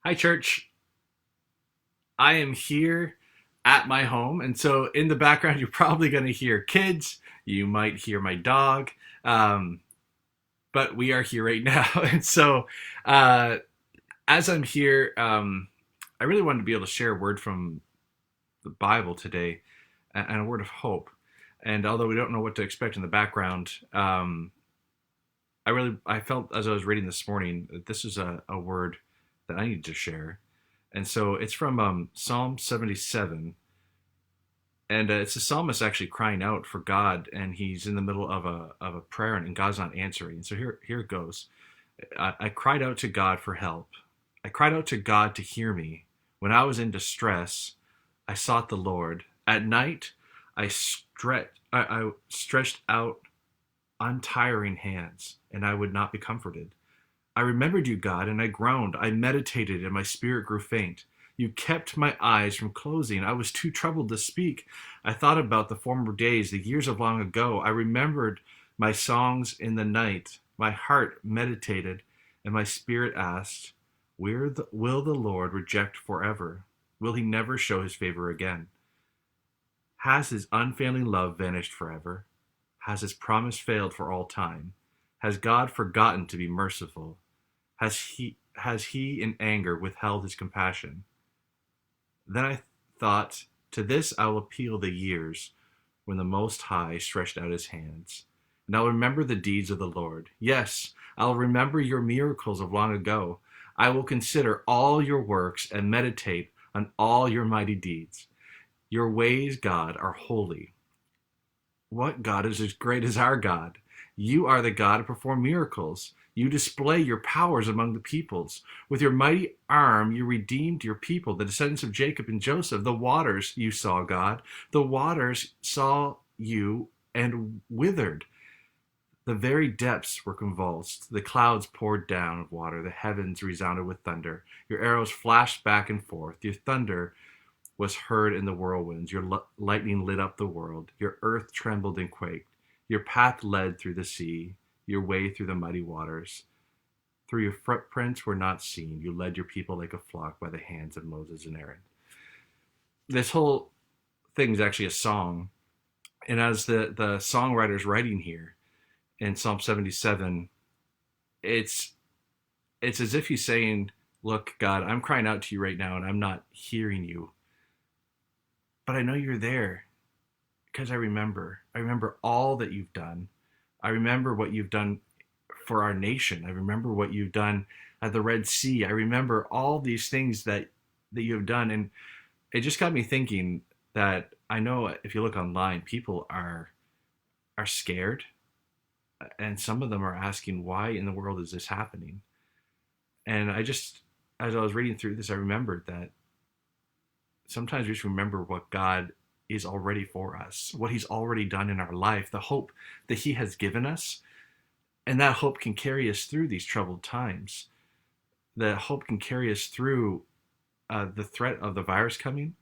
Hi, church. I am here at my home. And so, in the background, you're probably going to hear kids. You might hear my dog. Um, but we are here right now. And so, uh, as I'm here, I really wanted to be able to share a word from the Bible today and a word of hope. And although we don't know what to expect in the background, I felt as I was reading this morning that this is a word that I need to share. And so it's from Psalm 77, and it's the psalmist actually crying out for God, and he's in the middle of a prayer, and God's not answering. And so here it goes. I cried out to God for help. I cried out to God to hear me. When I was in distress, I sought the Lord. At night, I stretched out untiring hands, and I would not be comforted. I remembered you, God, and I groaned. I meditated, and my spirit grew faint. You kept my eyes from closing. I was too troubled to speak. I thought about the former days, the years of long ago. I remembered my songs in the night. My heart meditated, and my spirit asked, will the Lord reject forever? Will he never show his favor again? Has his unfailing love vanished forever? Has his promise failed for all time? Has God forgotten to be merciful? Has he in anger withheld his compassion? Then I thought, to this I will appeal the years when the Most High stretched out his hands. And I'll remember the deeds of the Lord. Yes, I'll remember your miracles of long ago. I will consider all your works and meditate on all your mighty deeds. Your ways, God, are holy. What God is as great as our God? You are the God who perform miracles. You display your powers among the peoples. With your mighty arm, you redeemed your people, the descendants of Jacob and Joseph. The waters you saw, God. The waters saw you and withered. The very depths were convulsed. The clouds poured down of water. The heavens resounded with thunder. Your arrows flashed back and forth. Your thunder was heard in the whirlwinds. Your lightning lit up the world. Your earth trembled and quaked. Your path led through the sea, your way through the mighty waters. Through your footprints were not seen. You led your people like a flock by the hands of Moses and Aaron. This whole thing is actually a song. And as the songwriter's writing here in Psalm 77, it's as if he's saying, look, God, I'm crying out to you right now and I'm not hearing you. But I know you're there because I remember. I remember all that you've done. I remember what you've done for our nation. I remember what you've done at the Red Sea. I remember all these things that you have done. And it just got me thinking that I know if you look online, people are scared. And some of them are asking, why in the world is this happening? And as I was reading through this, I remembered that sometimes we should remember what God is already for us, what he's already done in our life, the hope that he has given us. And that hope can carry us through these troubled times. The hope can carry us through the threat of the virus coming.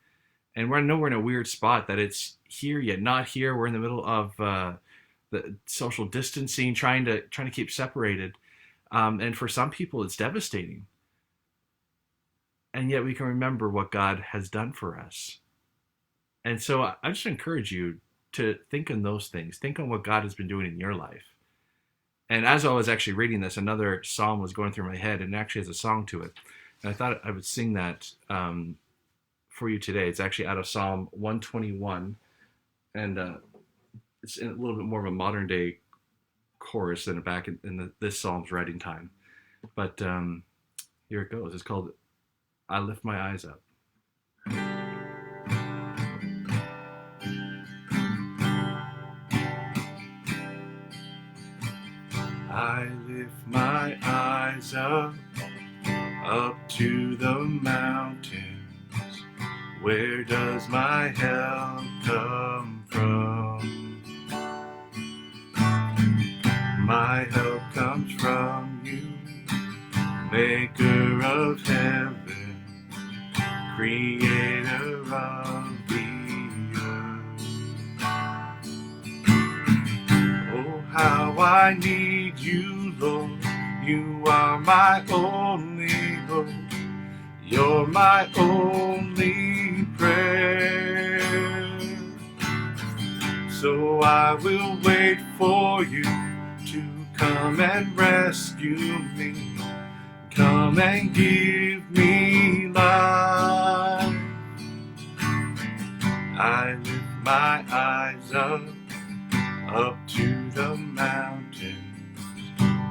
And I know we're in a weird spot that it's here yet not here. We're in the middle of the social distancing, trying to keep separated. And for some people, it's devastating. And yet we can remember what God has done for us. And so I just encourage you to think on those things. Think on what God has been doing in your life. And as I was actually reading this, another psalm was going through my head, and it actually has a song to it. And I thought I would sing that for you today. It's actually out of Psalm 121, and it's in a little bit more of a modern day chorus than back in this psalm's writing time. But here it goes. It's called I Lift My Eyes Up. I lift my eyes up to the mountains. Where does my help come from? My help comes from you, maker of heaven, creator of the earth. Oh, how I need you, Lord. You are my only hope. You're my only prayer. So I will wait for you to come and rescue me. Come and give me life. I lift my eyes up to the mountains.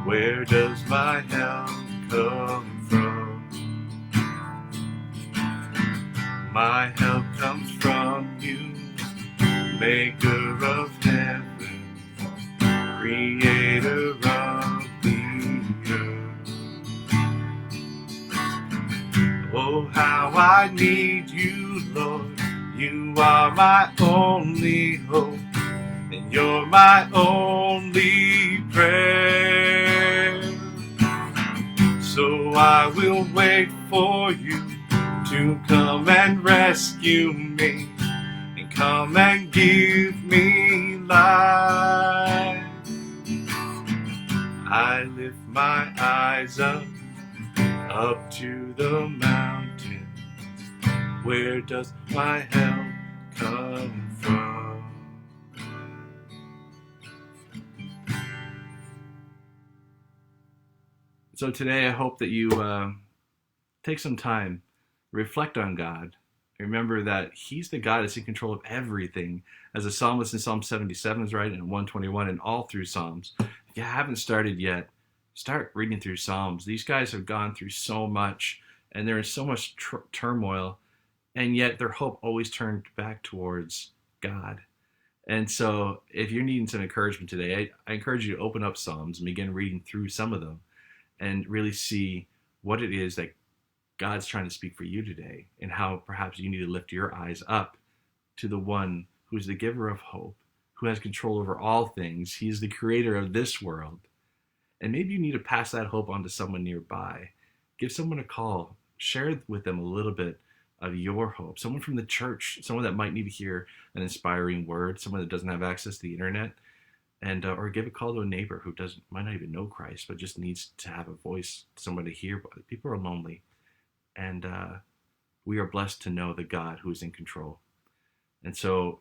Where does my help come from? My help comes from you, maker of heaven, creator of the earth. Oh, how I need you, Lord. You are my only hope, and you're my only prayer. So I will wait for you to come and rescue me, and come and give me life. I lift my eyes up to the mountains. Where does my help come from? So today I hope that you take some time, reflect on God. Remember that He's the God that's in control of everything. As the psalmist in Psalm 77 is right, and 121, and all through Psalms. If you haven't started yet, start reading through Psalms. These guys have gone through so much, and they're in so much turmoil, and yet their hope always turned back towards God. And so if you're needing some encouragement today, I encourage you to open up Psalms and begin reading through some of them and really see what it is that God's trying to speak for you today, and how perhaps you need to lift your eyes up to the one who's the giver of hope, who has control over all things. He's the creator of this world. And maybe you need to pass that hope on to someone nearby. Give someone a call. Share with them a little bit of your hope. Someone from the church, someone that might need to hear an inspiring word, someone that doesn't have access to the internet, and or give a call to a neighbor who might not even know Christ, but just needs to have a voice, someone to hear. People are lonely, and we are blessed to know the God who is in control. And so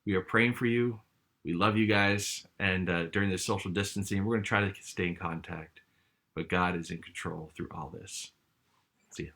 we are praying for you. We love you guys, and during this social distancing, we're going to try to stay in contact, but God is in control through all this. See ya.